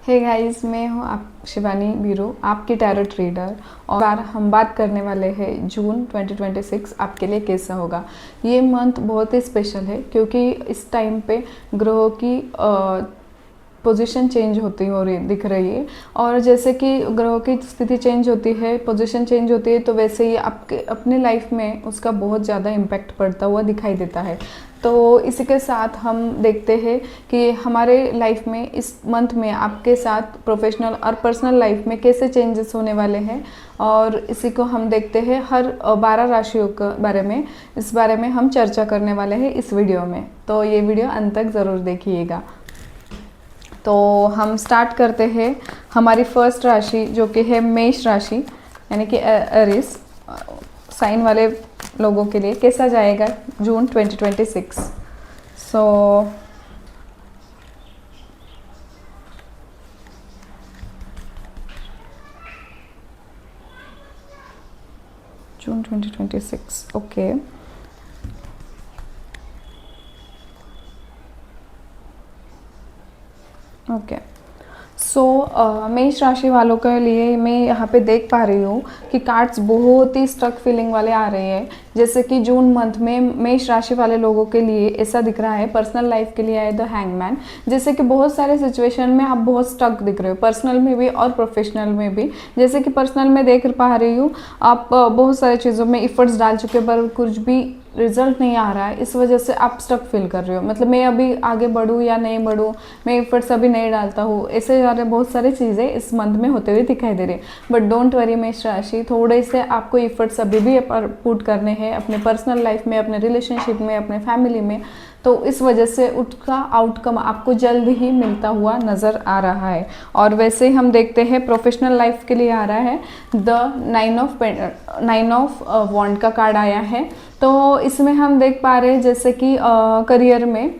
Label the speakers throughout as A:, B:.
A: Hey guys, मैं हूँ आप शिवानी बीरू, आपकी टैरोट रीडर। और बार हम बात करने वाले हैं जून 2026 आपके लिए कैसा होगा। ये मंथ बहुत ही स्पेशल है क्योंकि इस टाइम पे ग्रहों की पोजीशन चेंज होती हो रही दिख रही है। और जैसे कि ग्रहों की स्थिति चेंज होती है, पोजीशन चेंज होती है, तो वैसे ही आपके अपने लाइफ में उसका बहुत ज़्यादा इम्पैक्ट पड़ता हुआ दिखाई देता है। तो इसी के साथ हम देखते हैं कि हमारे लाइफ में इस मंथ में आपके साथ प्रोफेशनल और पर्सनल लाइफ में कैसे चेंजेस होने वाले हैं। और इसी को हम देखते हैं हर 12 राशियों के बारे में, इस बारे में हम चर्चा करने वाले हैं इस वीडियो में। तो ये वीडियो अंत तक ज़रूर देखिएगा। तो हम स्टार्ट करते हैं हमारी फर्स्ट राशि जो कि है मेष राशि, यानी कि एरिस साइन वाले लोगों के लिए कैसा जाएगा जून 2026। जून 2026 ओके। मेष राशि वालों के लिए मैं यहाँ पे देख पा रही हूँ कि कार्ड्स बहुत ही स्टक फीलिंग वाले आ रहे हैं। जैसे कि जून मंथ में मेष राशि वाले लोगों के लिए ऐसा दिख रहा है, पर्सनल लाइफ के लिए आए द हैंगमैन। जैसे कि बहुत सारे सिचुएशन में आप बहुत स्टक दिख रहे हो, पर्सनल में भी और प्रोफेशनल में भी। जैसे कि पर्सनल में देख पा रही हूँ आप बहुत सारी चीज़ों में इफर्ट्स डाल चुके पर कुछ भी रिजल्ट नहीं आ रहा है, इस वजह से आप स्टक फील कर रहे हो। मतलब मैं अभी आगे बढ़ूँ या नहीं बढ़ूँ, मैं एफर्ट्स अभी नहीं डालता हूँ, ऐसे सारे बहुत सारी चीज़ें इस मंथ में होते हुए दिखाई दे रही है। बट डोंट वरी मेष राशि, थोड़े से आपको एफर्ट्स अभी भी पुट करने हैं अपने पर्सनल लाइफ में, अपने रिलेशनशिप में, अपने फैमिली में। तो इस वजह से उसका आउटकम आपको जल्द ही मिलता हुआ नज़र आ रहा है। और वैसे ही हम देखते हैं प्रोफेशनल लाइफ के लिए आ रहा है द नाइन ऑफ वॉन्ड का कार्ड आया है। तो इसमें हम देख पा रहे हैं जैसे कि करियर में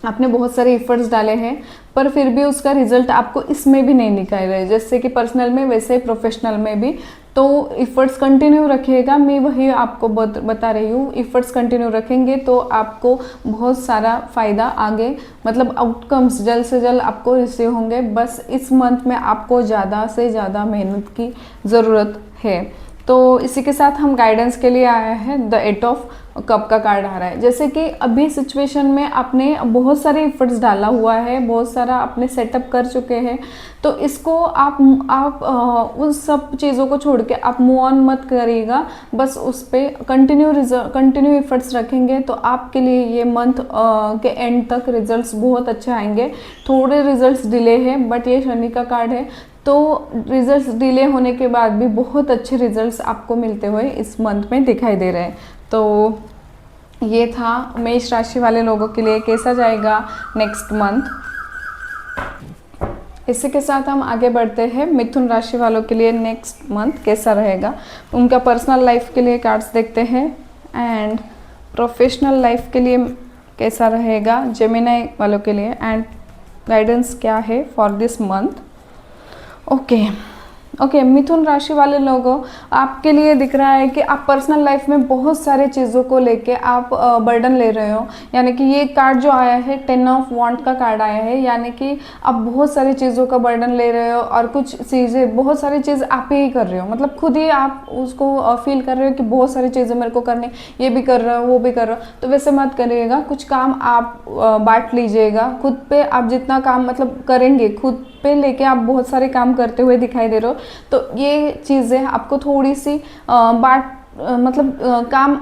A: आपने बहुत सारे एफर्ट्स डाले हैं पर फिर भी उसका रिजल्ट आपको इसमें भी नहीं निकल रहे, जैसे कि पर्सनल में वैसे प्रोफेशनल में भी। तो एफर्ट्स कंटिन्यू रखिएगा, मैं वही आपको बता रही हूँ। एफर्ट्स कंटिन्यू रखेंगे तो आपको बहुत सारा फ़ायदा आगे, मतलब आउटकम्स जल्द से जल्द आपको रिसीव होंगे। बस इस मंथ में आपको ज़्यादा से ज़्यादा मेहनत की ज़रूरत है। तो इसी के साथ हम गाइडेंस के लिए आया है द 8 ऑफ कप का कार्ड आ रहा है। जैसे कि अभी सिचुएशन में आपने बहुत सारे एफर्ट्स डाला हुआ है, बहुत सारा आपने सेटअप कर चुके हैं, तो इसको आप उस सब चीज़ों को छोड़ के आप मूव ऑन मत करिएगा। बस उस पर कंटिन्यू एफर्ट्स रखेंगे तो आपके लिए ये मंथ के एंड तक रिजल्ट्स बहुत अच्छे आएंगे। थोड़े रिजल्ट्स डिले हैं बट ये शनि का कार्ड है, तो रिजल्ट्स डिले होने के बाद भी बहुत अच्छे रिजल्ट्स आपको मिलते हुए इस मंथ में दिखाई दे रहे हैं। तो ये था मेष राशि वाले लोगों के लिए कैसा जाएगा नेक्स्ट मंथ। इसी के साथ हम आगे बढ़ते हैं मिथुन राशि वालों के लिए नेक्स्ट मंथ कैसा रहेगा। उनका पर्सनल लाइफ के लिए कार्ड्स देखते हैं एंड प्रोफेशनल लाइफ के लिए कैसा रहेगा जेमिनी वालों के लिए, एंड गाइडेंस क्या है फॉर दिस मंथ। ओके, मिथुन राशि वाले लोगों आपके लिए दिख रहा है कि आप पर्सनल लाइफ में बहुत सारे चीज़ों को लेके आप बर्डन ले रहे हो। यानी कि ये कार्ड जो आया है 10 ऑफ वॉन्ड का कार्ड आया है, यानी कि आप बहुत सारी चीज़ों का बर्डन ले रहे हो और कुछ चीज़ें, बहुत सारी चीज़ आप ही कर रहे हो। मतलब खुद ही आप उसको फील कर रहे हो कि बहुत सारी चीज़ें मेरे को करनी, ये भी कर रहे हो वो भी कर रहे हो। तो वैसे मत करिएगा, कुछ काम आप बांट लीजिएगा खुद पे। आप जितना काम मतलब करेंगे खुद पे लेके आप बहुत सारे काम करते हुए दिखाई दे रहे हो। तो ये चीज़ें आपको थोड़ी सी काम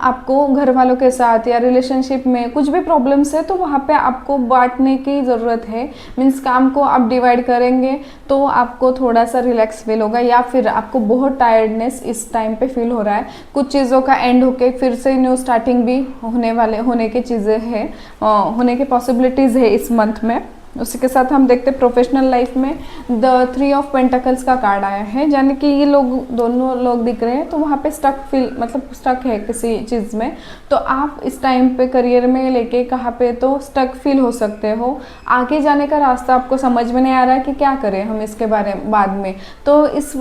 A: आपको घर वालों के साथ या रिलेशनशिप में कुछ भी प्रॉब्लम्स है तो वहाँ पे आपको बांटने की ज़रूरत है। मीन्स काम को आप डिवाइड करेंगे तो आपको थोड़ा सा रिलैक्स फील होगा, या फिर आपको बहुत टायर्डनेस इस टाइम पे फील हो रहा है। कुछ चीज़ों का एंड होके फिर से न्यू स्टार्टिंग भी होने की चीज़ें हैं, होने की पॉसिबिलिटीज़ है इस मंथ में। उसी के साथ हम देखते हैं प्रोफेशनल लाइफ में द 3 ऑफ पेंटिकल्स का कार्ड आया है, यानी कि ये दोनों लोग दिख रहे हैं तो वहाँ पे स्टक है किसी चीज़ में। तो आप इस टाइम पे करियर में लेके कहाँ पे तो स्टक फील हो सकते हो। आगे जाने का रास्ता आपको समझ में नहीं आ रहा है कि क्या करें हम इसके बारे में बाद में। तो इस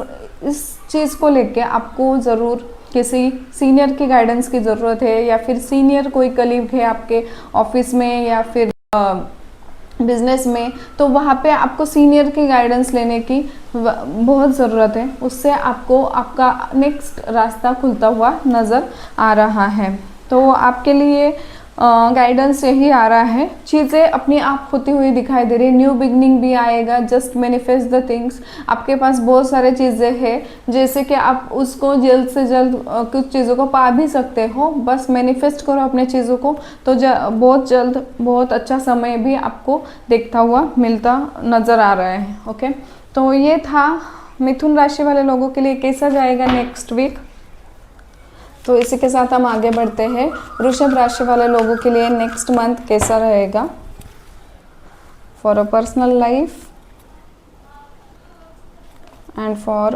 A: चीज़ को लेके आपको ज़रूर किसी सीनियर की गाइडेंस की ज़रूरत है, या फिर सीनियर कोई कलीग है आपके ऑफिस में, या फिर बिजनेस में, तो वहाँ पे आपको सीनियर की गाइडेंस लेने की बहुत ज़रूरत है। उससे आपको आपका नेक्स्ट रास्ता खुलता हुआ नज़र आ रहा है। तो आपके लिए गाइडेंस यही आ रहा है, चीज़ें अपनी आप होती हुई दिखाई दे रही, न्यू बिगनिंग भी आएगा। Just manifest the things. आपके पास बहुत सारे चीज़ें हैं जैसे कि आप उसको जल्द से जल्द कुछ चीज़ों को पा भी सकते हो। बस मैनिफेस्ट करो अपने चीज़ों को, तो बहुत जल्द बहुत अच्छा समय भी आपको देखता हुआ मिलता नज़र आ रहा है। ओके, तो ये था मिथुन राशि वाले लोगों के लिए कैसा जाएगा नेक्स्ट वीक। तो इसी के साथ हम आगे बढ़ते हैं। वृषभ राशि वाले लोगों के लिए नेक्स्ट मंथ कैसा रहेगा for a personal life and for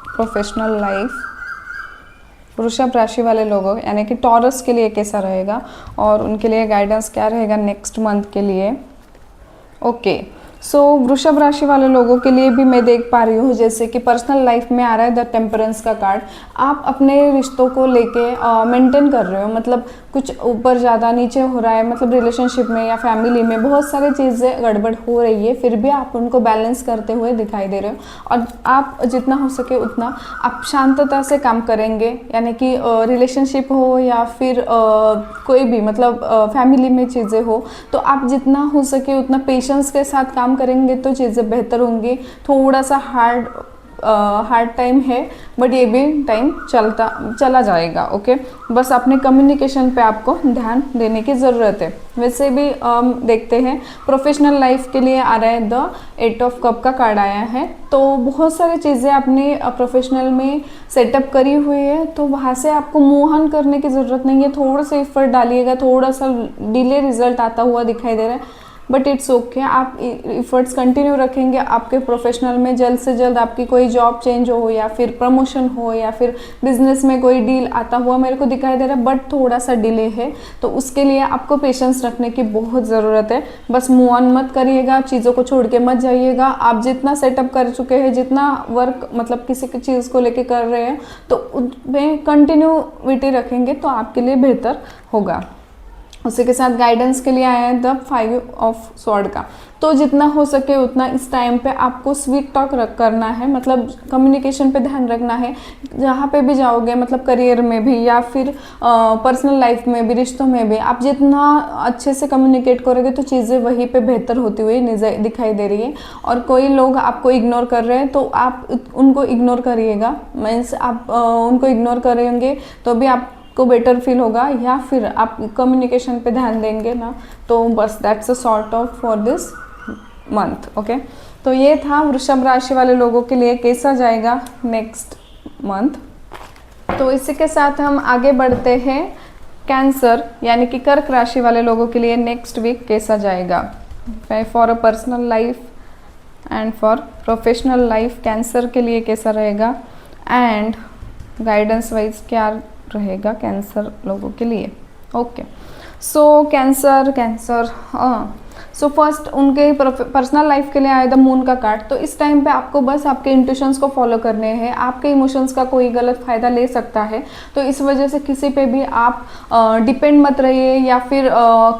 A: professional life. वृषभ राशि वाले लोगों यानी कि टॉरस के लिए कैसा रहेगा और उनके लिए गाइडेंस क्या रहेगा नेक्स्ट मंथ के लिए। ओके, सो वृषभ राशि वाले लोगों के लिए भी मैं देख पा रही हूँ जैसे कि पर्सनल लाइफ में आ रहा है द टेम्परेंस का कार्ड। आप अपने रिश्तों को लेके मेंटेन कर रहे हो, मतलब कुछ ऊपर ज़्यादा नीचे हो रहा है, मतलब रिलेशनशिप में या फैमिली में बहुत सारी चीज़ें गड़बड़ हो रही है, फिर भी आप उनको बैलेंस करते हुए दिखाई दे रहे हो। और आप जितना हो सके उतना आप शांतता से काम करेंगे, यानी कि रिलेशनशिप हो या फिर कोई भी मतलब फैमिली में चीज़ें हो, तो आप जितना हो सके उतना पेशेंस के साथ काम करेंगे तो चीज़ें बेहतर होंगी। थोड़ा सा हार्ड टाइम है बट ये भी टाइम चला जाएगा। ओके, बस अपने कम्युनिकेशन पे आपको ध्यान देने की ज़रूरत है। वैसे भी देखते हैं प्रोफेशनल लाइफ के लिए आ रहा है द 8 ऑफ कप का कार्ड आया है। तो बहुत सारी चीज़ें आपने प्रोफेशनल में सेटअप करी हुई है, तो वहाँ से आपको मूव ऑन करने की ज़रूरत नहीं है। थोड़ा सा एफर्ट डालिएगा, थोड़ा सा डिले रिजल्ट आता हुआ दिखाई दे रहा है बट इट्स ओके। आप इफ़र्ट्स कंटिन्यू रखेंगे, आपके प्रोफेशनल में जल्द से जल्द आपकी कोई जॉब चेंज हो या फिर प्रमोशन हो या फिर बिजनेस में कोई डील आता हुआ मेरे को दिखाई दे रहा है बट थोड़ा सा डिले है। तो उसके लिए आपको पेशेंस रखने की बहुत ज़रूरत है। बस मूव ऑन मत करिएगा, चीज़ों को छोड़ के मत जाइएगा। आप जितना सेटअप कर चुके हैं, जितना वर्क मतलब किसी चीज़ को लेके कर रहे हैं, तो उसमें कंटिन्यूटी रखेंगे तो आपके लिए बेहतर होगा। उसी के साथ गाइडेंस के लिए आया है द 5 ऑफ स्वॉर्ड का। तो जितना हो सके उतना इस टाइम पे आपको स्वीट टॉक करना है, मतलब कम्युनिकेशन पे ध्यान रखना है। जहाँ पे भी जाओगे, मतलब करियर में भी या फिर पर्सनल लाइफ में भी, रिश्तों में भी, आप जितना अच्छे से कम्युनिकेट करोगे तो चीज़ें वहीं पे बेहतर होती हुई दिखाई दे रही है। और कोई लोग आपको इग्नोर कर रहे हैं तो आप उनको इग्नोर करिएगा। मीन्स आप उनको इग्नोर करेंगे तो भी आप को बेटर फील होगा, या फिर आप कम्युनिकेशन पे ध्यान देंगे ना, तो बस that's a sort of for this month. Okay, तो ये था वृषभ राशि वाले लोगों के लिए कैसा जाएगा नेक्स्ट मंथ। तो इसी के साथ हम आगे बढ़ते हैं कैंसर यानी कि कर्क राशि वाले लोगों के लिए नेक्स्ट वीक कैसा जाएगा for a personal life and for professional life. Cancer के लिए कैसा रहेगा एंड गाइडेंस वाइज क्या रहेगा कैंसर लोगों के लिए। ओके, सो कैंसर सो फर्स्ट उनके पर्सनल लाइफ के लिए आया द मून का कार्ड। तो इस टाइम पे आपको बस आपके इंट्यूशंस को फॉलो करने हैं। आपके इमोशंस का कोई गलत फ़ायदा ले सकता है, तो इस वजह से किसी पे भी आप डिपेंड मत रहिए या फिर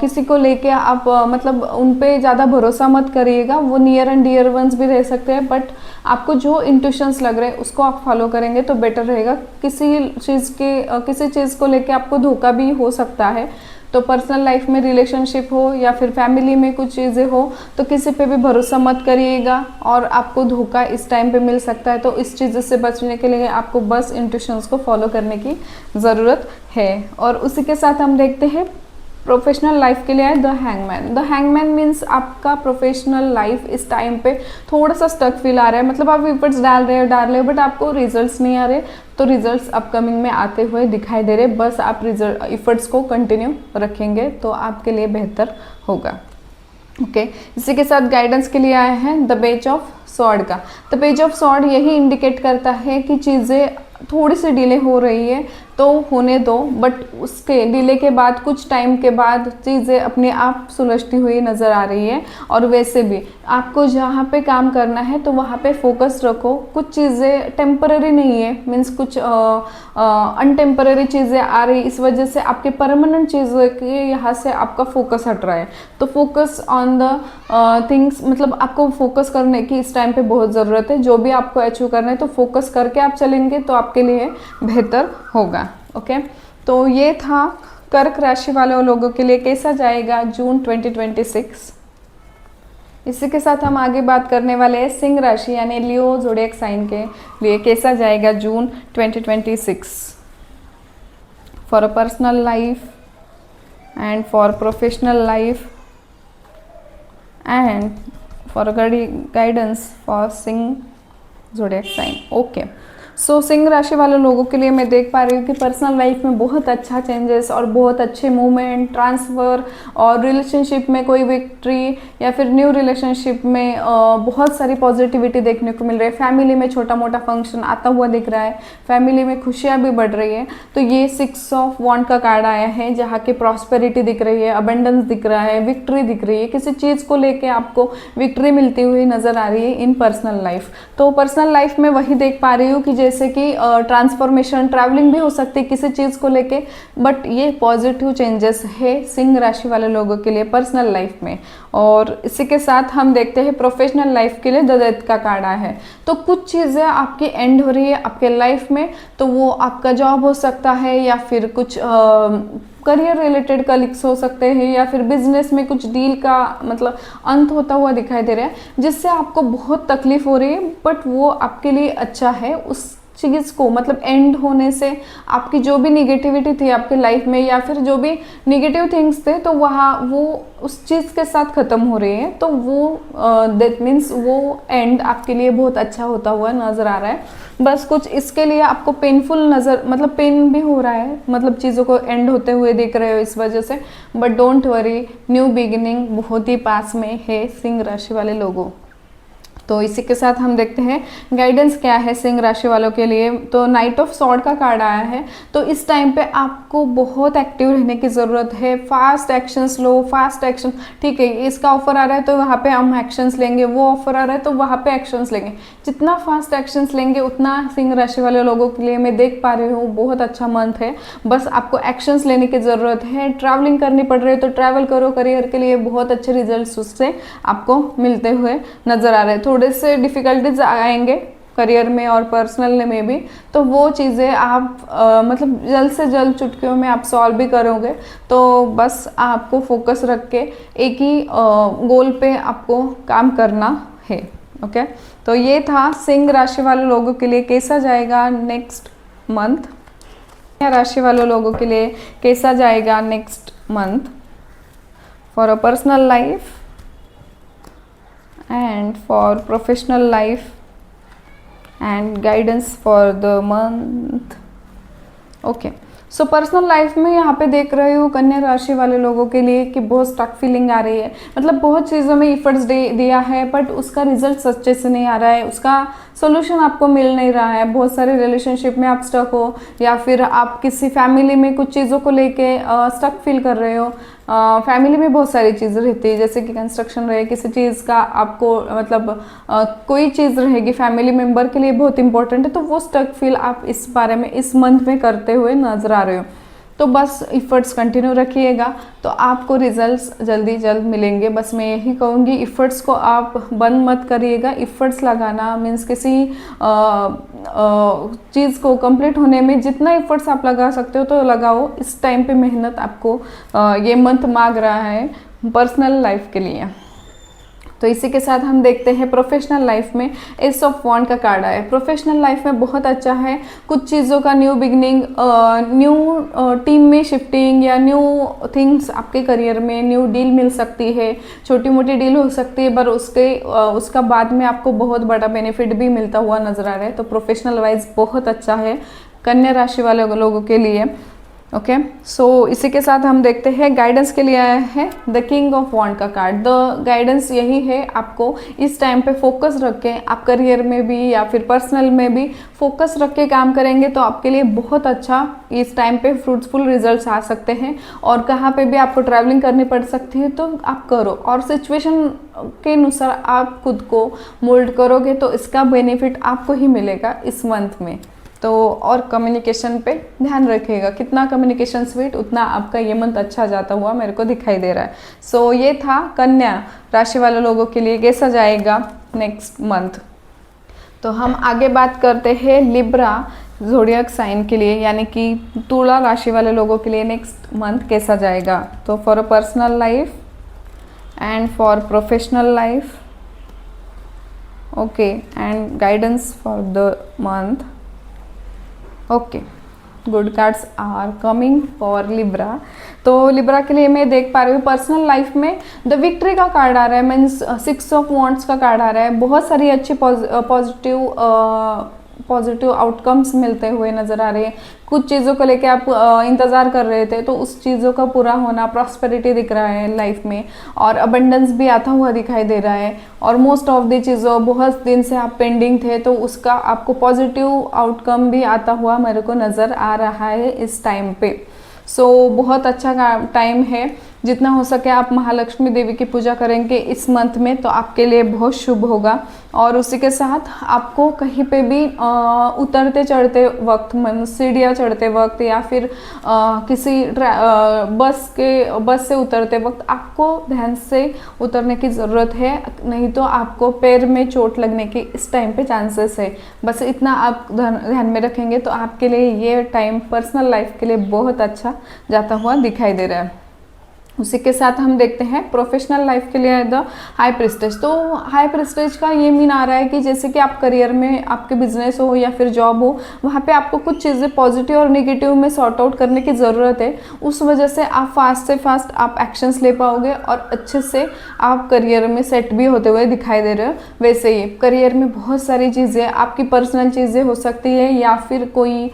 A: किसी को लेके आप मतलब उन पे ज़्यादा भरोसा मत करिएगा। वो नियर एंड डियर वंस भी रह सकते हैं बट आपको जो इंट्यूशंस लग रहे हैं उसको आप फॉलो करेंगे तो बेटर रहेगा। किसी चीज़ को लेके आपको धोखा भी हो सकता है, तो पर्सनल लाइफ में रिलेशनशिप हो या फिर फैमिली में कुछ चीज़ें हो तो किसी पे भी भरोसा मत करिएगा और आपको धोखा इस टाइम पे मिल सकता है। तो इस चीज़ से बचने के लिए आपको बस इंट्यूशंस को फॉलो करने की ज़रूरत है। और उसी के साथ हम देखते हैं प्रोफेशनल लाइफ के लिए है the hangman. The hangman means आपका प्रोफेशनल लाइफ इस टाइम पे थोड़ा सा स्टक फील आ रहा है, मतलब आप एफर्ट्स डाल रहे हो बट आपको रिजल्ट्स नहीं आ रहे, तो रिजल्ट्स अपकमिंग में आते हुए दिखाई दे रहे। बस आप एफर्ट्स को कंटिन्यू रखेंगे तो आपके लिए बेहतर होगा। ओके, इसी के साथ गाइडेंस के लिए आया है द पेज ऑफ सॉर्ड का। द पेज ऑफ सॉर्ड यही इंडिकेट करता है कि चीज़ें थोड़ी सी डिले हो रही है, तो होने दो, बट उसके डिले के बाद कुछ टाइम के बाद चीज़ें अपने आप सुलझती हुई नज़र आ रही है। और वैसे भी आपको जहाँ पे काम करना है तो वहाँ पे फोकस रखो। कुछ चीज़ें टेम्पररी नहीं है, मीन्स कुछ अनटेम्पररी चीज़ें आ रही, इस वजह से आपके परमानेंट चीज़ों के यहाँ से आपका फोकस हट रहा है। तो फोकस ऑन द थिंग्स, मतलब आपको फोकस करने की इस टाइम पे बहुत ज़रूरत है। जो भी आपको अचीव करना है तो फोकस करके आप चलेंगे तो आपके लिए बेहतर होगा। ओके, तो ये था कर्क राशि वाले लोगों के लिए कैसा जाएगा जून 2026। इसी के साथ हम आगे बात करने वाले हैं सिंह राशि यानी लियो ज़ोडिएक साइन के लिए कैसा जाएगा June 2026 for a personal life and for professional life and for guidance for Singh zodiac sign. Okay, so Singh राशि वाले लोगों के लिए मैं देख पा रही हूँ कि पर्सनल लाइफ में बहुत अच्छा चेंजेस और बहुत अच्छे मूवमेंट, ट्रांसफ़र और रिलेशनशिप में कोई विक्ट्री या फिर न्यू रिलेशनशिप में बहुत सारी पॉजिटिविटी देखने को मिल रही है। फैमिली में छोटा मोटा फंक्शन आता हुआ दिख रहा है, फैमिली में खुशियाँ भी बढ़ रही है। तो ये 6 ऑफ वॉन्ड का कार्ड आया है जहाँ की प्रॉस्पेरिटी दिख रही है, अबेंडेंस दिख रहा है, विक्ट्री दिख रही है, किसी चीज़ को लेके आपको विक्ट्री मिलती हुई नज़र आ रही है इन पर्सनल लाइफ। तो पर्सनल लाइफ में वही देख पा रही हूँ कि जैसे कि ट्रांसफॉर्मेशन, ट्रैवलिंग भी हो सकती है किसी चीज़ को लेके, बट ये पॉजिटिव चेंजेस है सिंह राशि वाले लोगों के लिए पर्सनल लाइफ में। और इसी के साथ हम देखते हैं प्रोफेशनल लाइफ के लिए द डेथ का कार्ड आया है। तो कुछ चीज़ें आपकी एंड हो रही है आपके लाइफ में, तो वो आपका जॉब हो सकता है या फिर कुछ करियर रिलेटेड कलिक्स हो सकते हैं या फिर बिजनेस में कुछ डील का मतलब अंत होता हुआ दिखाई दे रहा है जिससे आपको बहुत तकलीफ हो रही है, बट वो आपके लिए अच्छा है। उस चीज़ को मतलब एंड होने से आपकी जो भी निगेटिविटी थी आपके लाइफ में या फिर जो भी निगेटिव थिंग्स थे तो वहाँ वो उस चीज़ के साथ ख़त्म हो रही है। तो वो दैट मीन्स वो एंड आपके लिए बहुत अच्छा होता हुआ नज़र आ रहा है। बस कुछ इसके लिए आपको पेनफुल नज़र मतलब पेन भी हो रहा है, मतलब चीज़ों को एंड होते हुए देख रहे हो इस वजह से, but don't worry, new beginning बहुत ही पास में है सिंह राशि वाले लोगों। तो इसी के साथ हम देखते हैं गाइडेंस क्या है सिंह राशि वालों के लिए। तो नाइट ऑफ सॉर्ड का कार्ड आया है। तो इस टाइम पे आपको बहुत एक्टिव रहने की ज़रूरत है, फास्ट एक्शंस लो, फास्ट एक्शन, ठीक है इसका ऑफर आ रहा है तो वहाँ पे हम एक्शंस लेंगे, वो ऑफर आ रहा है तो वहाँ पे एक्शंस लेंगे। जितना फास्ट एक्शंस लेंगे उतना सिंह राशि वाले लोगों के लिए मैं देख पा रही हूँ बहुत अच्छा मंथ है। बस आपको एक्शंस लेने की ज़रूरत है। ट्रैवलिंग करनी पड़ रही है तो ट्रैवल करो, करियर के लिए बहुत अच्छे रिजल्ट्स उससे आपको मिलते हुए नज़र आ रहे हैं। थोड़े से डिफ़िकल्टीज आएंगे करियर में और पर्सनल में भी, तो वो चीज़ें आप मतलब जल्द से जल्द चुटकियों में आप सॉल्व भी करोगे। तो बस आपको फोकस रख के एक ही गोल पे आपको काम करना है। ओके, तो ये था सिंह राशि वाले लोगों के लिए कैसा जाएगा नेक्स्ट मंथ। कन्या राशि वाले लोगों के लिए कैसा जाएगा next month for a personal life and for professional life and guidance for the month। Okay, so personal life में यहाँ पे देख रहे हो कन्या राशि वाले लोगों के लिए कि बहुत स्टक फीलिंग आ रही है, मतलब बहुत चीज़ों में इफर्ट्स दिया है बट उसका रिजल्ट सच्चे से नहीं आ रहा है, उसका सोल्यूशन आपको मिल नहीं रहा है। बहुत सारे रिलेशनशिप में आप स्टक हो या फिर आप किसी फैमिली में कुछ चीज़ों को लेके स्टक फील कर रहे हो। फैमिली में बहुत सारी चीज़ें रहती है जैसे कि कंस्ट्रक्शन रहे, किसी चीज़ का आपको मतलब कोई चीज़ रहेगी फैमिली मेम्बर के लिए बहुत इंपॉर्टेंट है, तो वो स्टक फील आप इस बारे में इस मंथ में करते हुए नजर आ रहे हो। तो बस इफ़र्ट्स कंटिन्यू रखिएगा तो आपको रिजल्ट्स जल्दी जल्द मिलेंगे। बस मैं यही कहूँगी इफ़र्ट्स को आप बंद मत करिएगा। इफ़र्ट्स लगाना मीन्स किसी चीज़ को कंप्लीट होने में जितना इफ़र्ट्स आप लगा सकते हो तो लगाओ। इस टाइम पे मेहनत आपको ये मंथ मांग रहा है पर्सनल लाइफ के लिए। तो इसी के साथ हम देखते हैं प्रोफेशनल लाइफ में एस ऑफ वॉन्ड का कार्ड आया है। प्रोफेशनल लाइफ में बहुत अच्छा है, कुछ चीज़ों का न्यू बिगनिंग, न्यू टीम में शिफ्टिंग या न्यू थिंग्स आपके करियर में न्यू डील मिल सकती है। छोटी मोटी डील हो सकती है पर उसका बाद में आपको बहुत बड़ा बेनिफिट भी मिलता हुआ नजर आ रहा है। तो प्रोफेशनल वाइज बहुत अच्छा है कन्या राशि वाले लोगों के लिए। ओके, सो इसी के साथ हम देखते हैं गाइडेंस के लिए आया है द किंग ऑफ वॉन्ड का कार्ड। द गाइडेंस यही है, आपको इस टाइम पे फोकस रख के आप करियर में भी या फिर पर्सनल में भी फोकस रख के काम करेंगे तो आपके लिए बहुत अच्छा इस टाइम पे फ्रूटफुल रिजल्ट्स आ सकते हैं। और कहाँ पे भी आपको ट्रैवलिंग करनी पड़ सकती है तो आप करो, और सिचुएशन के अनुसार आप खुद को मोल्ड करोगे तो इसका बेनिफिट आपको ही मिलेगा इस मंथ में। तो और कम्युनिकेशन पे ध्यान रखिएगा, कितना कम्युनिकेशन स्वीट उतना आपका ये मंथ अच्छा जाता हुआ मेरे को दिखाई दे रहा है। सो ये था कन्या राशि वाले लोगों के लिए कैसा जाएगा नेक्स्ट मंथ। तो हम आगे बात करते हैं लिब्रा ज़ोडिएक साइन के लिए, यानी कि तुला राशि वाले लोगों के लिए नेक्स्ट मंथ कैसा जाएगा। तो for a personal life and for professional life, okay, and guidance for the month. Okay, good cards are coming for Libra. तो लिब्रा के लिए मैं देख पा रही हूँ पर्सनल लाइफ में द विक्ट्री का कार्ड आ रहा है, मीन्स 6 ऑफ वॉन्ड्स का कार्ड आ रहा है। बहुत सारी अच्छी पॉजिटिव आउटकम्स मिलते हुए नज़र आ रहे हैं। कुछ चीज़ों को लेके आप इंतज़ार कर रहे थे तो उस चीज़ों का पूरा होना, प्रॉस्पेरिटी दिख रहा है लाइफ में, और अबंडेंस भी आता हुआ दिखाई दे रहा है। और मोस्ट ऑफ दी चीज़ों बहुत दिन से आप पेंडिंग थे तो उसका आपको पॉजिटिव आउटकम भी आता हुआ मेरे को नज़र आ रहा है इस टाइम पे। सो बहुत अच्छा टाइम है, जितना हो सके आप महालक्ष्मी देवी की पूजा करेंगे इस मंथ में तो आपके लिए बहुत शुभ होगा। और उसी के साथ आपको कहीं पे भी उतरते चढ़ते वक्त, सीढ़ियाँ चढ़ते वक्त या फिर किसी बस से उतरते वक्त आपको ध्यान से उतरने की ज़रूरत है, नहीं तो आपको पैर में चोट लगने की इस टाइम पे चांसेस है। बस इतना आप ध्यान में रखेंगे तो आपके लिए ये टाइम पर्सनल लाइफ के लिए बहुत अच्छा जाता हुआ दिखाई दे रहा है। उसी के साथ हम देखते हैं प्रोफेशनल लाइफ के लिए द हाई प्रेस्टेज। तो हाई प्रेस्टेज का ये मीन आ रहा है कि जैसे कि आप करियर में, आपके बिजनेस हो या फिर जॉब हो, वहाँ पे आपको कुछ चीज़ें पॉजिटिव और नेगेटिव में सॉर्ट आउट करने की ज़रूरत है। उस वजह से आप फास्ट से फास्ट आप एक्शंस ले पाओगे और अच्छे से आप करियर में सेट भी होते हुए दिखाई दे रहे हो। वैसे ही करियर में बहुत सारी चीज़ें, आपकी पर्सनल चीज़ें हो सकती है या फिर कोई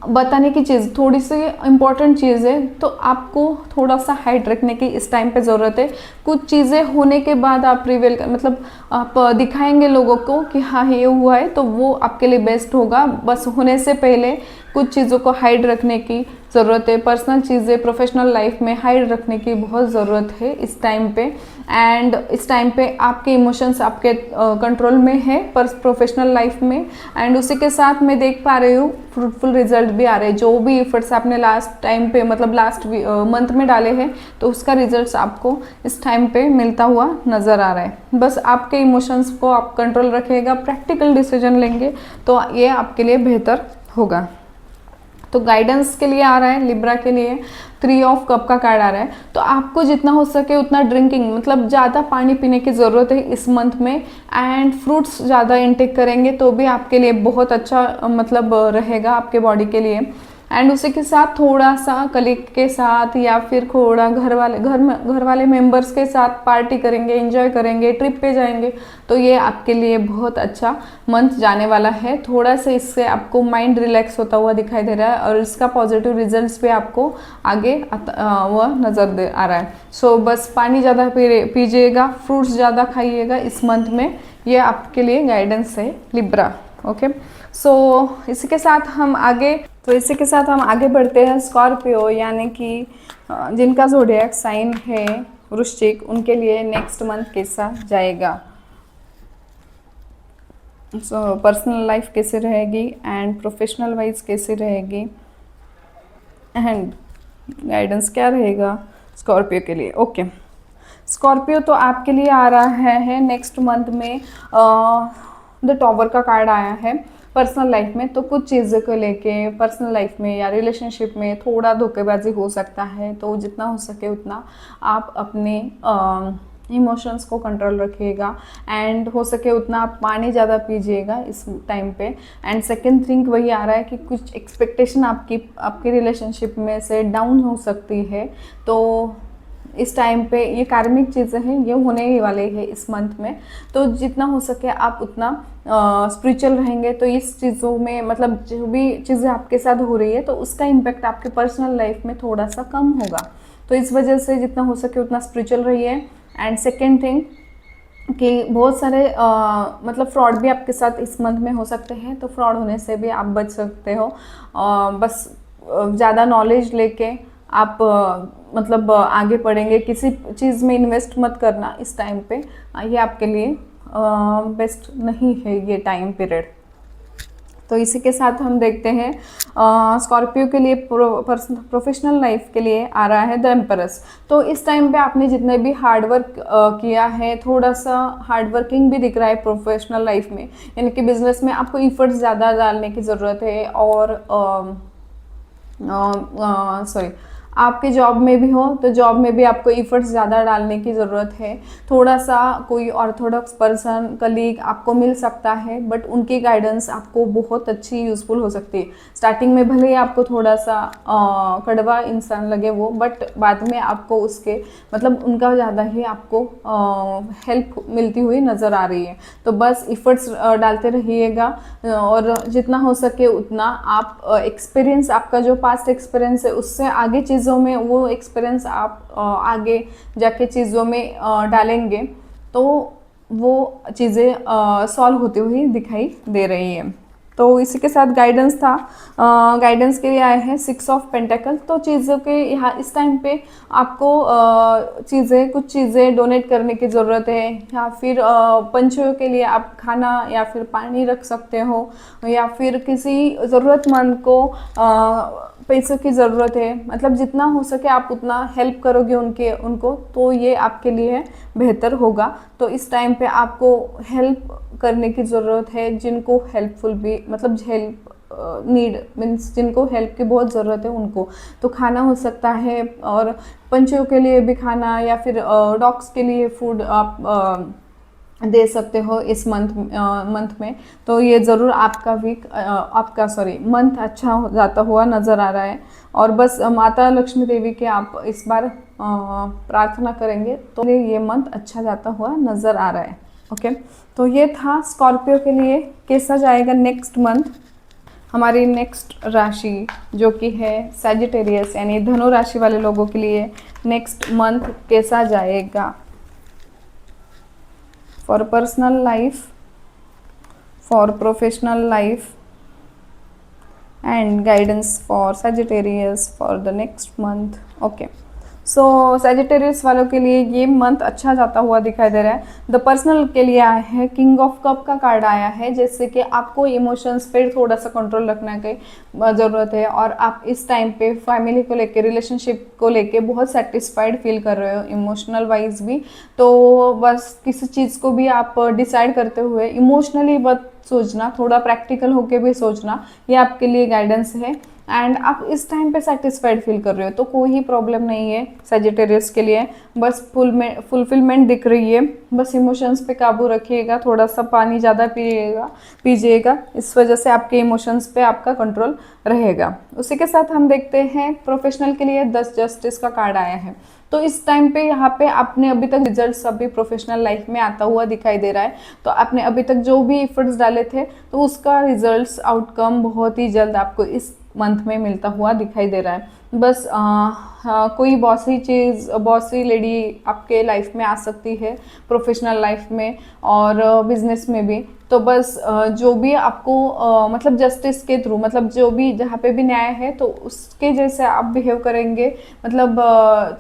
A: बताने की चीज़, थोड़ी सी इम्पॉर्टेंट चीज़ है तो आपको थोड़ा सा हाइड रखने की इस टाइम पे ज़रूरत है। कुछ चीज़ें होने के बाद आप रिवील मतलब आप दिखाएंगे लोगों को कि हाँ ये हुआ है तो वो आपके लिए बेस्ट होगा। बस होने से पहले कुछ चीज़ों को हाइड रखने की ज़रूरत है। पर्सनल चीज़ें प्रोफेशनल लाइफ में हाइड रखने की बहुत ज़रूरत है इस टाइम पे। एंड इस टाइम पे आपके इमोशंस आपके कंट्रोल में है प्रोफेशनल लाइफ में। एंड उसी के साथ मैं देख पा रही हूँ फ्रूटफुल रिजल्ट भी आ रहे हैं। जो भी एफर्ट्स आपने लास्ट टाइम पे मतलब लास्ट मंथ में डाले हैं तो उसका रिजल्ट्स आपको इस टाइम पे मिलता हुआ नज़र आ रहा है। बस आपके इमोशंस को आप कंट्रोल रखिएगा, प्रैक्टिकल डिसीजन लेंगे तो ये आपके लिए बेहतर होगा। तो गाइडेंस के लिए आ रहा है लिब्रा के लिए 3 ऑफ कप का कार्ड आ रहा है। तो आपको जितना हो सके उतना ड्रिंकिंग मतलब ज़्यादा पानी पीने की ज़रूरत है इस मंथ में। एंड फ्रूट्स ज़्यादा इंटेक करेंगे तो भी आपके लिए बहुत अच्छा मतलब रहेगा आपके बॉडी के लिए। एंड उसी के साथ थोड़ा सा कलीग के साथ या फिर थोड़ा घर वाले मेंबर्स के साथ पार्टी करेंगे, एंजॉय करेंगे, ट्रिप पे जाएंगे तो ये आपके लिए बहुत अच्छा मंथ जाने वाला है। थोड़ा सा इससे आपको माइंड रिलैक्स होता हुआ दिखाई दे रहा है और इसका पॉजिटिव रिजल्ट्स भी आपको आगे वह नज़र आ रहा है। सो बस पानी ज़्यादा पीजिएगा, फ्रूट्स ज़्यादा खाइएगा इस मंथ में, ये आपके लिए गाइडेंस है लिब्रा। ओके, सो इसी के साथ हम आगे बढ़ते हैं स्कॉर्पियो, यानी कि जिनका ज़ोडिएक साइन है वृश्चिक, उनके लिए नेक्स्ट मंथ कैसा जाएगा। सो पर्सनल लाइफ कैसे रहेगी एंड प्रोफेशनल वाइज कैसे रहेगी एंड गाइडेंस क्या रहेगा स्कॉर्पियो के लिए। ओके, स्कॉर्पियो तो आपके लिए आ रहा है नेक्स्ट मंथ में द टॉवर का कार्ड आया है पर्सनल लाइफ में। तो कुछ चीज़ों को लेके पर्सनल लाइफ में या रिलेशनशिप में थोड़ा धोखेबाजी हो सकता है, तो जितना हो सके उतना आप अपने इमोशंस को कंट्रोल रखिएगा एंड हो सके उतना आप पानी ज़्यादा पीजिएगा इस टाइम पे। एंड सेकंड थिंग वही आ रहा है कि कुछ एक्सपेक्टेशन आपकी रिलेशनशिप में से डाउन हो सकती है, तो इस टाइम पे ये कार्मिक चीज़ें हैं, ये होने ही वाले हैं इस मंथ में। तो जितना हो सके आप उतना स्पिरिचुअल रहेंगे, तो इस चीज़ों में मतलब जो भी चीज़ें आपके साथ हो रही है तो उसका इम्पैक्ट आपके पर्सनल लाइफ में थोड़ा सा कम होगा। तो इस वजह से जितना हो सके उतना स्पिरिचुअल रहिए। एंड सेकेंड थिंग कि बहुत सारे मतलब फ्रॉड भी आपके साथ इस मंथ में हो सकते हैं, तो फ्रॉड होने से भी आप बच सकते हो। बस ज़्यादा नॉलेज लेके आप मतलब आगे बढ़ेंगे। किसी चीज़ में इन्वेस्ट मत करना इस टाइम पे, ये आपके लिए बेस्ट नहीं है ये टाइम पीरियड। तो इसी के साथ हम देखते हैं स्कॉर्पियो के लिए प्रोफेशनल लाइफ के लिए आ रहा है द एम्परस। तो इस टाइम पे आपने जितने भी हार्डवर्क किया है, थोड़ा सा हार्डवर्किंग भी दिख रहा है प्रोफेशनल लाइफ में, यानी कि बिजनेस में आपको इफर्ट्स ज़्यादा डालने की ज़रूरत है। और सॉरी, आपके जॉब में भी हो तो जॉब में भी आपको इफर्ट्स ज़्यादा डालने की ज़रूरत है। थोड़ा सा कोई ऑर्थोडॉक्स पर्सन कलीग आपको मिल सकता है, बट उनकी गाइडेंस आपको बहुत अच्छी यूज़फुल हो सकती है। स्टार्टिंग में भले ही आपको थोड़ा सा कड़वा इंसान लगे वो, बट बाद में आपको उसके मतलब उनका ज़्यादा ही आपको हेल्प मिलती हुई नज़र आ रही है। तो बस इफ़र्ट्स डालते रहिएगा और जितना हो सके उतना आप एक्सपीरियंस, आपका जो पास्ट एक्सपीरियंस है उससे आगे चीज़ों में वो एक्सपीरियंस आप आगे जाके चीज़ों में डालेंगे तो वो चीज़ें सॉल्व होती हुई दिखाई दे रही है। तो इसी के साथ गाइडेंस था, गाइडेंस के लिए आए हैं 6 ऑफ पेंटेकल। तो चीज़ों के यहाँ इस टाइम पे आपको कुछ चीज़ें डोनेट करने की ज़रूरत है, या फिर पंछियों के लिए आप खाना या फिर पानी रख सकते हो, या फिर किसी ज़रूरतमंद को पैसों की ज़रूरत है। मतलब जितना हो सके आप उतना हेल्प करोगे उनको, तो ये आपके लिए बेहतर होगा। तो इस टाइम पे आपको हेल्प करने की ज़रूरत है, जिनको हेल्पफुल भी मतलब हेल्प नीड मीन्स जिनको हेल्प की बहुत ज़रूरत है उनको। तो खाना हो सकता है, और पंछियों के लिए भी खाना, या फिर डॉग्स के लिए फूड आप दे सकते हो इस मंथ में। तो ये ज़रूर आपका मंथ अच्छा जाता हुआ नज़र आ रहा है। और बस माता लक्ष्मी देवी के आप इस बार प्रार्थना करेंगे तो ये मंथ अच्छा जाता हुआ नज़र आ रहा है। ओके, तो ये था स्कॉर्पियो के लिए कैसा जाएगा नेक्स्ट मंथ। हमारी नेक्स्ट राशि जो कि है सैजिटेरियस यानी धनु राशि वाले लोगों के लिए नेक्स्ट मंथ कैसा जाएगा for personal life, for professional life and guidance for Sagittarius for the next month. Okay, so Sagittarius वालों के लिए ये मंथ अच्छा जाता हुआ दिखाई दे रहा है। द पर्सनल के लिए आया है किंग ऑफ कप का कार्ड आया है, जैसे कि आपको इमोशंस पे थोड़ा सा कंट्रोल रखने की ज़रूरत है, और आप इस टाइम पे फैमिली को लेके, रिलेशनशिप को लेके बहुत सेटिस्फाइड फील कर रहे हो इमोशनल वाइज भी। तो बस किसी चीज़ को भी आप डिसाइड करते हुए इमोशनली मत सोचना, थोड़ा प्रैक्टिकल होके भी सोचना, ये आपके लिए गाइडेंस है। एंड आप इस टाइम पे सेटिस्फाइड फील कर रहे हो तो कोई ही प्रॉब्लम नहीं है सजिटेरियस के लिए। बस फुलफिलमेंट दिख रही है। बस इमोशंस पे काबू रखिएगा, थोड़ा सा पानी ज़्यादा पीजिएगा, इस वजह से आपके इमोशंस पे आपका कंट्रोल रहेगा। उसी के साथ हम देखते हैं प्रोफेशनल के लिए 10 जस्टिस का कार्ड आया है। तो इस टाइम पे यहाँ पे आपने अभी तक रिजल्ट्स अभी प्रोफेशनल लाइफ में आता हुआ दिखाई दे रहा है। तो आपने अभी तक जो भी एफर्ट्स डाले थे तो उसका रिजल्ट्स आउटकम बहुत ही जल्द आपको इस मंथ में मिलता हुआ दिखाई दे रहा है। बस कोई बॉसी लेडी आपके लाइफ में आ सकती है प्रोफेशनल लाइफ में और बिजनेस में भी। तो बस जो भी आपको मतलब जस्टिस के थ्रू, मतलब जो भी जहाँ पे भी न्याय है तो उसके जैसे आप बिहेव करेंगे, मतलब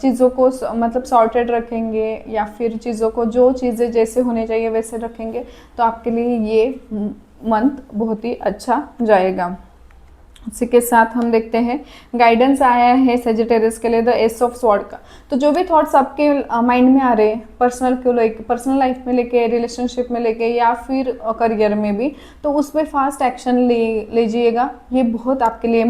A: चीज़ों को मतलब सॉर्टेड रखेंगे, या फिर चीज़ों को जो चीज़ें जैसे होने चाहिए वैसे रखेंगे, तो आपके लिए ये मंथ बहुत ही अच्छा जाएगा। इसी के साथ हम देखते हैं गाइडेंस आया है सेजिटेरियस के लिए द एस ऑफ स्वॉर्ड का। तो जो भी थॉट्स आपके माइंड में आ रहे हैं पर्सनल लाइफ में लेके, रिलेशनशिप में लेके, या फिर करियर में भी, तो उस पर फास्ट एक्शन लीजिएगा। ये बहुत आपके लिए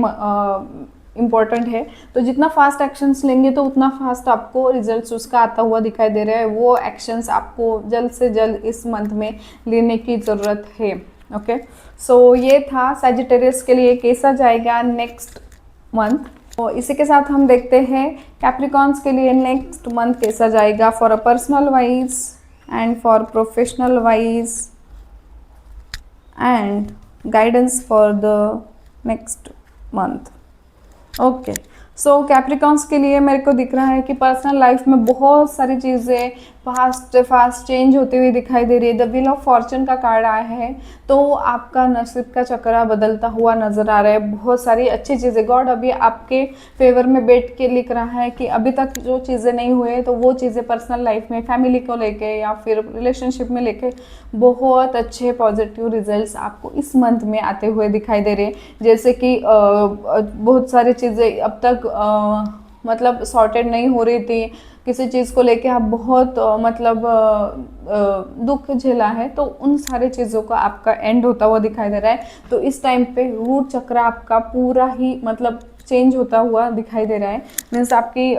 A: इम्पॉर्टेंट है। तो जितना फास्ट एक्शंस लेंगे तो उतना फास्ट आपको रिजल्ट्स उसका आता हुआ दिखाई दे रहा है। वो एक्शंस आपको जल्द से जल्द इस मंथ में लेने की ज़रूरत है। ओके, सो ये था सैजिटेरियस के लिए कैसा जाएगा नेक्स्ट मंथ। तो इसी के साथ हम देखते हैं कैप्रिकॉन्स के लिए नेक्स्ट मंथ कैसा जाएगा for a personal wise and for professional wise and guidance for the next month. Okay, so Capricorns के लिए मेरे को दिख रहा है कि पर्सनल लाइफ में बहुत सारी चीज़ें फास्ट चेंज होती हुई दिखाई दे रही है। द व्हील ऑफ फॉर्चून का कार्ड आया है, तो आपका नसीब का चक्रा बदलता हुआ नज़र आ रहा है। बहुत सारी अच्छी चीज़ें गॉड अभी आपके फेवर में बैठ के लिख रहा है कि अभी तक जो चीज़ें नहीं हुए तो वो चीज़ें पर्सनल लाइफ में फैमिली को लेके या फिर रिलेशनशिप में लेके बहुत अच्छे पॉजिटिव रिजल्ट्स आपको इस मंथ में आते हुए दिखाई दे रहे हैं। जैसे कि बहुत सारी चीज़ें अब तक मतलब सॉर्टेड नहीं हो रही थी, किसी चीज़ को लेके आप बहुत दुख झेला है, तो उन सारी चीज़ों का आपका एंड होता हुआ दिखाई दे रहा है। तो इस टाइम पे रूट चक्र आपका पूरा ही मतलब चेंज होता हुआ दिखाई दे रहा है। मीन्स आपकी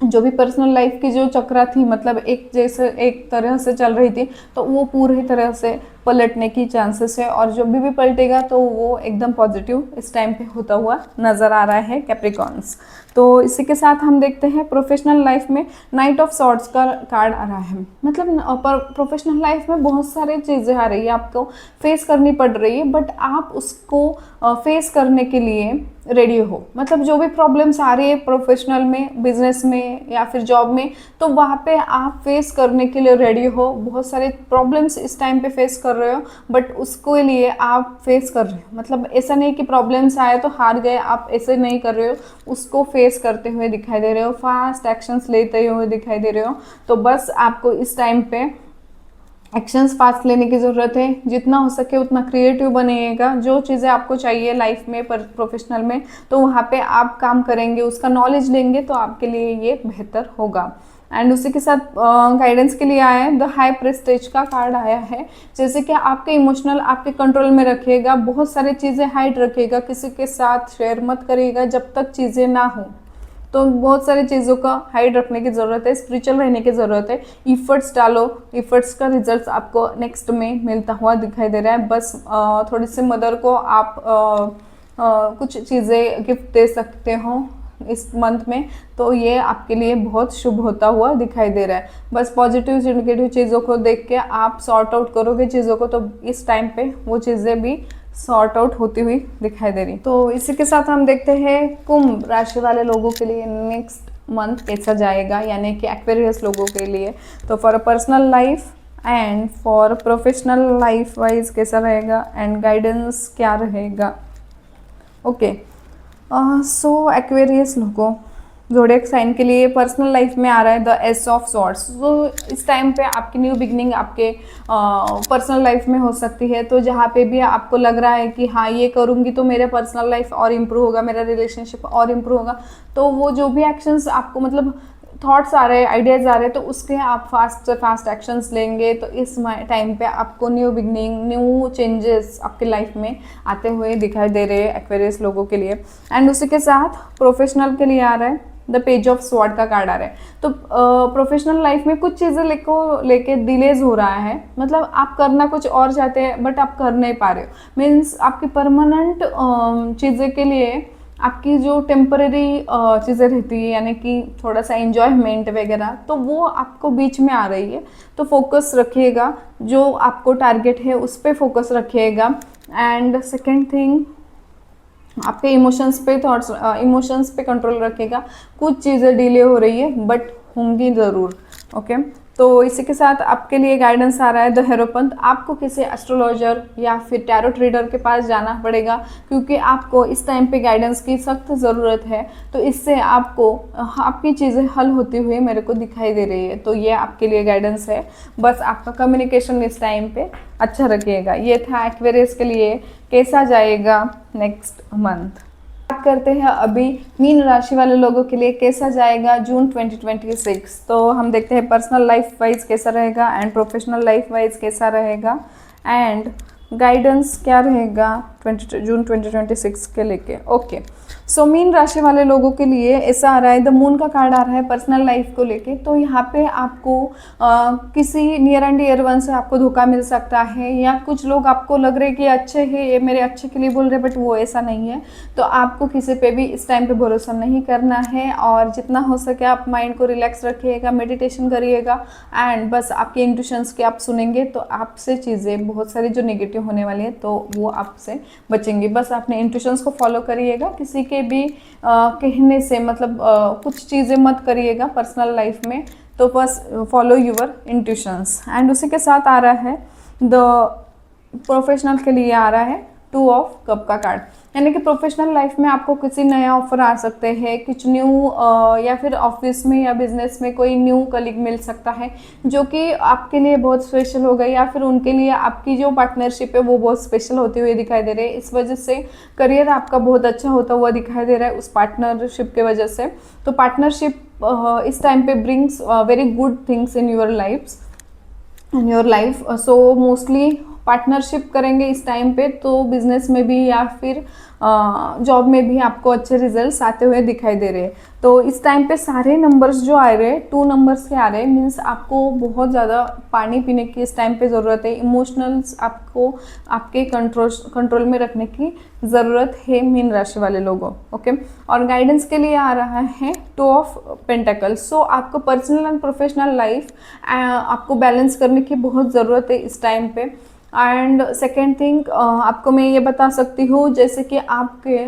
A: जो भी पर्सनल लाइफ की जो चक्रा थी मतलब एक तरह से चल रही थी, तो वो पूरी तरह से पलटने की चांसेस है, और जो भी पलटेगा तो वो एकदम पॉजिटिव इस टाइम पे होता हुआ नज़र आ रहा है कैप्रिकॉन्स। तो इसी के साथ हम देखते हैं प्रोफेशनल लाइफ में नाइट ऑफ सॉर्ड्स का कार्ड आ रहा है। मतलब प्रोफेशनल लाइफ में बहुत सारी चीज़ें आ रही है, आपको फेस करनी पड़ रही है, बट आप उसको फेस करने के लिए रेडी हो। मतलब जो भी प्रॉब्लम्स आ रही है प्रोफेशनल में, बिजनेस में या फिर जॉब में, तो वहाँ पे आप फेस करने के लिए रेडी हो। बहुत सारे प्रॉब्लम्स इस टाइम पे फेस कर रहे हो, बट उसको लिए आप फेस कर रहे हो। मतलब ऐसा नहीं कि प्रॉब्लम्स आए तो हार गए, आप ऐसे नहीं कर रहे हो, उसको फेस करते हुए दिखाई दे रहे हो, फास्ट एक्शंस लेते हुए दिखाई दे रहे हो। तो बस आपको इस टाइम पे एक्शंस फास्ट लेने की ज़रूरत है। जितना हो सके उतना क्रिएटिव बनिएगा। जो चीज़ें आपको चाहिए लाइफ में प्रोफेशनल में, तो वहाँ पे आप काम करेंगे, उसका नॉलेज लेंगे तो आपके लिए ये बेहतर होगा। एंड उसी के साथ गाइडेंस के लिए आया है द हाई प्रेस्टेज का कार्ड आया है। जैसे कि आपके इमोशनल आपके कंट्रोल में रखिएगा, बहुत सारी चीज़ें हाइड रखिएगा, किसी के साथ शेयर मत करिएगा जब तक चीज़ें ना हो। तो बहुत सारी चीज़ों का हाइड रखने की ज़रूरत है, स्पिरिचुअल रहने की ज़रूरत है। इफ़र्ट्स डालो, इफ़र्ट्स का रिजल्ट्स आपको नेक्स्ट में मिलता हुआ दिखाई दे रहा है। बस थोड़ी सी मदर को आप कुछ चीज़ें गिफ्ट दे सकते हो इस मंथ में, तो ये आपके लिए बहुत शुभ होता हुआ दिखाई दे रहा है। बस पॉजिटिव नेगेटिव चीज़ों को देख के आप सॉर्ट आउट करोगे चीज़ों को, तो इस टाइम पे वो चीज़ें भी सॉर्ट आउट होती हुई दिखाई दे रही। तो इसी के साथ हम देखते हैं कुंभ राशि वाले लोगों के लिए नेक्स्ट मंथ कैसा जाएगा, यानी कि एक्वेरियस लोगों के लिए। तो for a personal life and for professional life wise कैसा रहेगा एंड गाइडेंस क्या रहेगा। ओके, सो एक्वेरियस लोगों ज़ोडिएक साइन के लिए पर्सनल लाइफ में आ रहा है द एस ऑफ सॉर्ड्स। तो इस टाइम पे आपकी न्यू बिगनिंग आपके पर्सनल लाइफ में हो सकती है। तो जहाँ पे भी आपको लग रहा है कि हाँ ये करूँगी तो मेरा पर्सनल लाइफ और इम्प्रूव होगा, मेरा रिलेशनशिप और इम्प्रूव होगा, तो वो जो भी एक्शंस आपको मतलब थॉट्स आ रहे हैं, आइडियाज़ आ रहे हैं, तो उसके आप फास्ट से फास्ट एक्शंस लेंगे। तो इस टाइम पे आपको न्यू बिगनिंग, न्यू चेंजेस आपके लाइफ में आते हुए दिखाई दे रहे हैं एक्वेरियस लोगों के लिए। एंड उसी के साथ प्रोफेशनल के लिए आ रहा है द पेज ऑफ स्वॉर्ड का कार्ड आ रहा है। तो प्रोफेशनल लाइफ में कुछ चीज़ें लेके डिलेज हो रहा है। मतलब आप करना कुछ और चाहते हैं बट आप कर नहीं पा रहे हो। मीन्स आपकी परमानेंट चीज़ें के लिए आपकी जो टेम्परेरी चीज़ें रहती है, यानी कि थोड़ा सा एन्जॉयमेंट वगैरह, तो वो आपको बीच में आ रही है। तो फोकस रखिएगा, जो आपको टारगेट है उस पर फोकस रखिएगा। एंड सेकेंड थिंग, आपके इमोशंस पे कंट्रोल रखेगा। कुछ चीज़ें डिले हो रही है बट होंगी ज़रूर। ओके, तो इसी के साथ आपके लिए गाइडेंस आ रहा है द हेरोपंथ। आपको किसी एस्ट्रोलॉजर या फिर टैरोट रीडर के पास जाना पड़ेगा, क्योंकि आपको इस टाइम पे गाइडेंस की सख्त ज़रूरत है। तो इससे आपको आपकी चीज़ें हल होती हुई मेरे को दिखाई दे रही है। तो ये आपके लिए गाइडेंस है। बस आपका कम्युनिकेशन इस टाइम पे अच्छा रखिएगा। ये था एक्वेरियस के लिए कैसा जाएगा नेक्स्ट मंथ। बात करते हैं अभी मीन राशि वाले लोगों के लिए कैसा जाएगा जून 2026। तो हम देखते हैं पर्सनल लाइफ वाइज कैसा रहेगा एंड प्रोफेशनल लाइफ वाइज कैसा रहेगा एंड गाइडेंस क्या रहेगा जून 2026 के लेके। ओके, सो मीन राशि वाले लोगों के लिए ऐसा आ रहा है, द मून का कार्ड आ रहा है पर्सनल लाइफ को लेके। तो यहाँ पे आपको किसी नियर एंड डियर वन से आपको धोखा मिल सकता है, या कुछ लोग आपको लग रहे कि अच्छे हैं, ये मेरे अच्छे के लिए बोल रहे, बट वो ऐसा नहीं है। तो आपको किसी पे भी इस टाइम पे भरोसा नहीं करना है, और जितना हो सके आप माइंड को रिलैक्स रखिएगा, मेडिटेशन करिएगा, एंड बस आपके इंट्यूशंस के आप सुनेंगे तो आपसे चीज़ें बहुत सारी जो नेगेटिव होने वाली है तो वो आपसे बचेंगे। बस आपने इंट्यूशंस को फॉलो करिएगा, किसी के भी कहने से मतलब कुछ चीज़ें मत करिएगा पर्सनल लाइफ में, तो बस फॉलो यूर इंट्यूशंस। एंड उसी के साथ आ रहा है द प्रोफेशनल के लिए आ रहा है 2 ऑफ कप का कार्ड, यानी कि प्रोफेशनल लाइफ में आपको किसी नया ऑफर आ सकते हैं, कुछ न्यू या फिर ऑफिस में या बिजनेस में कोई न्यू कलीग मिल सकता है जो कि आपके लिए बहुत स्पेशल होगा, या फिर उनके लिए आपकी जो पार्टनरशिप है वो बहुत स्पेशल होती हुई दिखाई दे रही है। इस वजह से करियर आपका बहुत अच्छा होता हुआ दिखाई दे रहा है उस पार्टनरशिप के वजह से। तो पार्टनरशिप इस टाइम पे brings very good things in your life. So mostly partnership करेंगे इस टाइम पे तो बिजनेस में भी या फिर जॉब में भी आपको अच्छे रिजल्ट्स आते हुए दिखाई दे रहे हैं। तो इस टाइम पे सारे नंबर्स जो आ रहे हैं 2 नंबर्स के आ रहे हैं, मीन्स आपको बहुत ज़्यादा पानी पीने की इस टाइम पे ज़रूरत है। इमोशनल्स आपको आपके कंट्रोल में रखने की ज़रूरत है मीन राशि वाले लोगों। ओके, और गाइडेंस के लिए आ रहा है 2 ऑफ पेंटेकल्स। सो आपको पर्सनल एंड प्रोफेशनल लाइफ आपको बैलेंस करने की बहुत ज़रूरत है इस टाइम पे। एंड सेकेंड थिंग आपको मैं ये बता सकती हूँ, जैसे कि आपके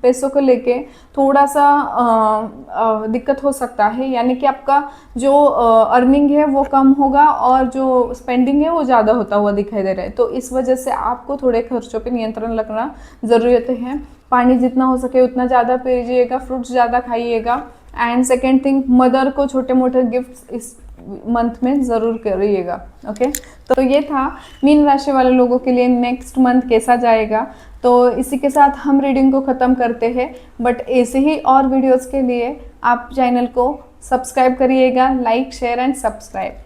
A: पैसों को लेके थोड़ा सा दिक्कत हो सकता है, यानी कि आपका जो अर्निंग है वो कम होगा और जो स्पेंडिंग है वो ज़्यादा होता हुआ दिखाई दे रहा है। तो इस वजह से आपको थोड़े खर्चों पे नियंत्रण रखना ज़रूरत है। पानी जितना हो सके उतना ज़्यादा पीजिएगा, फ्रूट्स ज़्यादा खाइएगा। एंड सेकेंड थिंग, मदर को छोटे मोटे गिफ्ट इस मंथ में ज़रूर करिएगा। ओके, तो ये था मीन राशि वाले लोगों के लिए नेक्स्ट मंथ कैसा जाएगा। तो इसी के साथ हम रीडिंग को ख़त्म करते हैं, बट ऐसे ही और वीडियोस के लिए आप चैनल को सब्सक्राइब करिएगा, लाइक शेयर एंड सब्सक्राइब।